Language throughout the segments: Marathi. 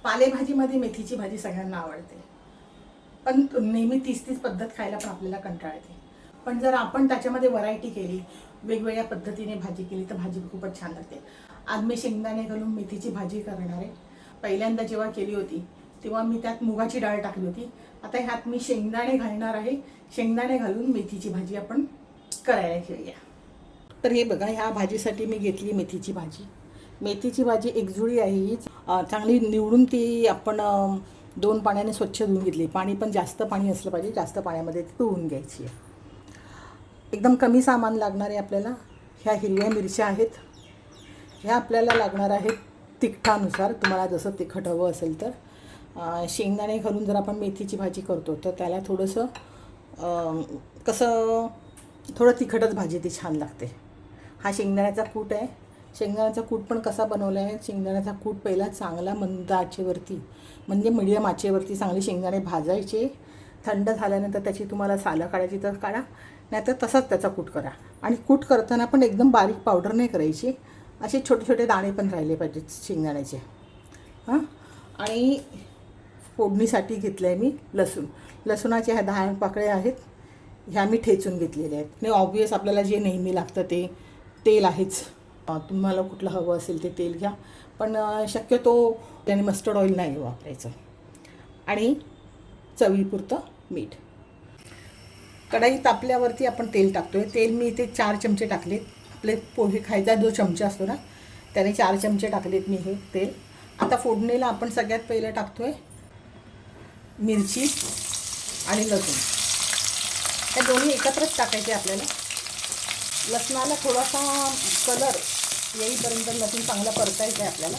पालेभाजीमध्ये मेथीची भाजी सगळ्यांना आवडते, पण नेहमी तीच पद्धत खायला पण आपल्याला कंटाळा येते. पण जर आपण त्याच्यामध्ये व्हरायटी केली, वेगवेगळ्या पद्धतीने भाजी केली तर भाजी खूपच छान लागते. आज मी शेंगदाणे घालून मेथीची भाजी करणार आहे. पहिल्यांदा जेव्हा केली होती तेव्हा मी त्यात मुगाची डाळ टाकली होती. आता ह्यात मी शेंगदाणे घालणार आहे. शेंगदाणे घालून मेथीची भाजी आपण करायला घेऊया. तर हे बघा, ह्या भाजीसाठी मी घेतली मेथीची भाजी. मेथीची भाजी एकजुळी आहे ही. चांगली निवडून ती आपण 2 पाण्याने स्वच्छ धुवून घेतली. पाणी पण जास्त पाणी असलं पाहिजे, जास्त पाण्यामध्ये ती धुवून घ्यायची आहे. एकदम कमी सामान लागणार आहे आपल्याला. ह्या हिरव्या मिरच्या आहेत. ह्या आपल्याला लागणार आहेत तिखटानुसार, तुम्हाला जसं तिखट हवं असेल तर. शेंगदाणे घालून जर आपण मेथीची भाजी करतो तर त्याला थोडंसं थोडं तिखटच भाजी ती छान लागते. हा शेंगदाण्याचा कूट आहे. शेंगदाण्याचा कूट पण कसा बनवला आहे, शेंगदाण्याचा कूट पहिला चांगला मंद आचेवरती म्हणजे मिडियम आचेवरती चांगले शेंगदाणे भाजायचे. थंड झाल्यानंतर त्याची तुम्हाला सालं काढायची तर काढा, नाहीतर तसाच त्याचा कूट करा. आणि कूट करताना पण एकदम बारीक पावडर नाही करायची, असे छोटे छोटे दाणे पण राहिले पाहिजेत शेंगदाण्याचे. आणि फोडणीसाठी घेतलं आहे मी लसूण. लसूणाचे ह्या 10 पाकळ्या आहेत, ह्या मी ठेचून घेतलेल्या आहेत. आणि ऑब्वियस आपल्याला जे नेहमी लागतं ते तेल आहेच. तुम्हाला कुठलं हवं असेल ते तेल घ्या, पण शक्यतो त्याने मस्टर्ड ऑइल नाही वापरायचं. आणि चवीपुरतं मीठ. कढई तापल्यावरती आपण तेल टाकतो आहे. तेल मी इथे 4 चमचे टाकलेत. आपले पोहे खायचा जो चमचा असतो ना त्याने 4 चमचे टाकलेत मी हे तेल. आता फोडणीला आपण सगळ्यात पहिलं टाकतो आहे मिरची आणि लसूण. हे दोन्ही एकत्रच टाकायचे आपल्याला. लसणाला थोडासा कलर येईपर्यंत लसूण चांगला परतायचं आहे आपल्याला.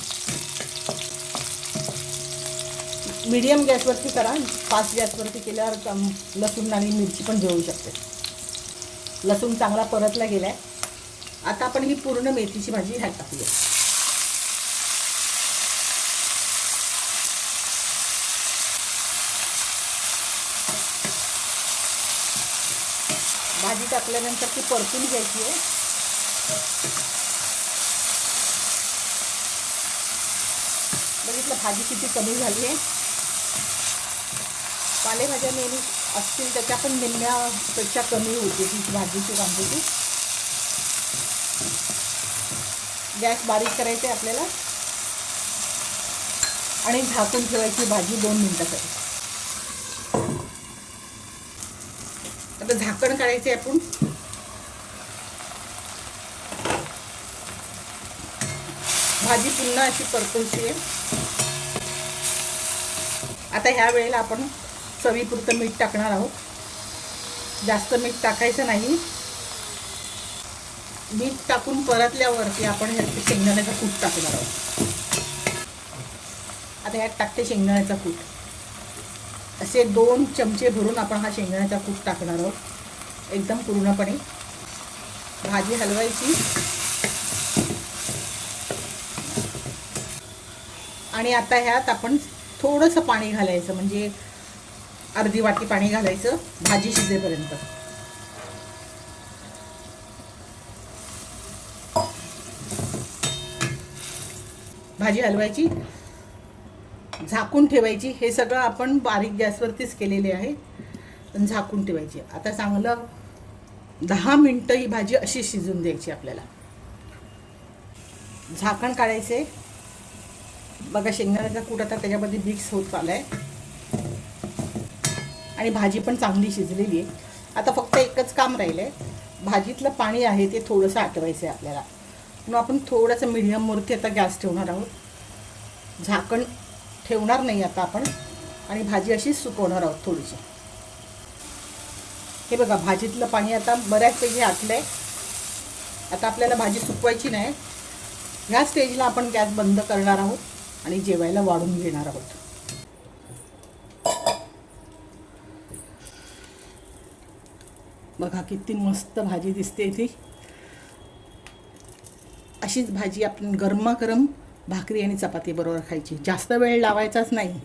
मीडियम गॅसवरती करा, फास्ट गॅसवरती केल्यावर लसूण आणि मिरची पण जळू शकते. लसूण चांगला परतला गेला आहे. आता आपण ही पूर्ण मेथीची भाजी ह्यात टाकूया. भाजी टाकल्यानंतर ती परतून घ्यायची आहे. बघितलं भाजी किती कमी झाली आहे. पालेभाज्या नेहमी असतील त्याच्या पण निम्म्यापेक्षा कमी होती ती भाजीची क्वांटिटी. गॅस बारीक करायचे आपल्याला आणि झाकून ठेवायची भाजी 2 मिनिटासाठी. आता झाकण काढायचे आपण. भाजी पुन्हा अशी परतूची आहे. आता ह्या वेळेला आपण चवीपुरतं मीठ टाकणार आहोत. जास्त मीठ टाकायचं नाही. मीठ टाकून परतल्यावरती आपण ह्यात शेंगदाण्याचा कूट टाकणार आहोत. आता ह्यात टाकते शेंगदाण्याचा कूट. असे 2 चमचे भरून आपण हा शेंगदाण्याचा कूट टाकणार आहोत एकदम पूर्णपणे. भाजी हलवायची आणि आता ह्यात आपण थोडंसं पाणी घालायचं, म्हणजे अर्धी वाटी पाणी घालायचं भाजी शिजेपर्यंत. भाजी हलवायची, झाकून ठेवायची. हे सगळं आपण बारीक गॅसवरतीच केलेले आहे. झाकून ठेवायची. आता चांगलं 10 मिनटं ही भाजी अशी शिजून द्यायची आपल्याला. झाकण काढायचे. बघा शेंगदाण्याचा कूट आता त्याच्यामध्ये मिक्स होत आलाय आणि भाजी पण चांगली शिजलेली आहे. आता फक्त एकच काम राहिलं आहे. भाजीतलं पाणी आहे ते थोडंसं आटवायचं आहे आपल्याला. म्हणून आपण थोडंसं मीडियमवरती आता गॅस ठेवणार आहोत. झाकण ठेवणार नाही आता आपण आणि भाजी अशी सुकवणार आहोत थोडीशी. हे बघा भाजीतलं पाणी आता बऱ्याचपैकी आटलं आहे. आता आपल्याला भाजी सुकवायची नाही. ह्या स्टेजला आपण गॅस बंद करणार आहोत आणि जेवायला वाढून घेणार आहोत. बघा किती मस्त भाजी दिसते ती. अशीच भाजी आपण गरमागरम भाकरी आणि चपाती बरोबर खायची. जास्त वेळ लावायचाच नाही.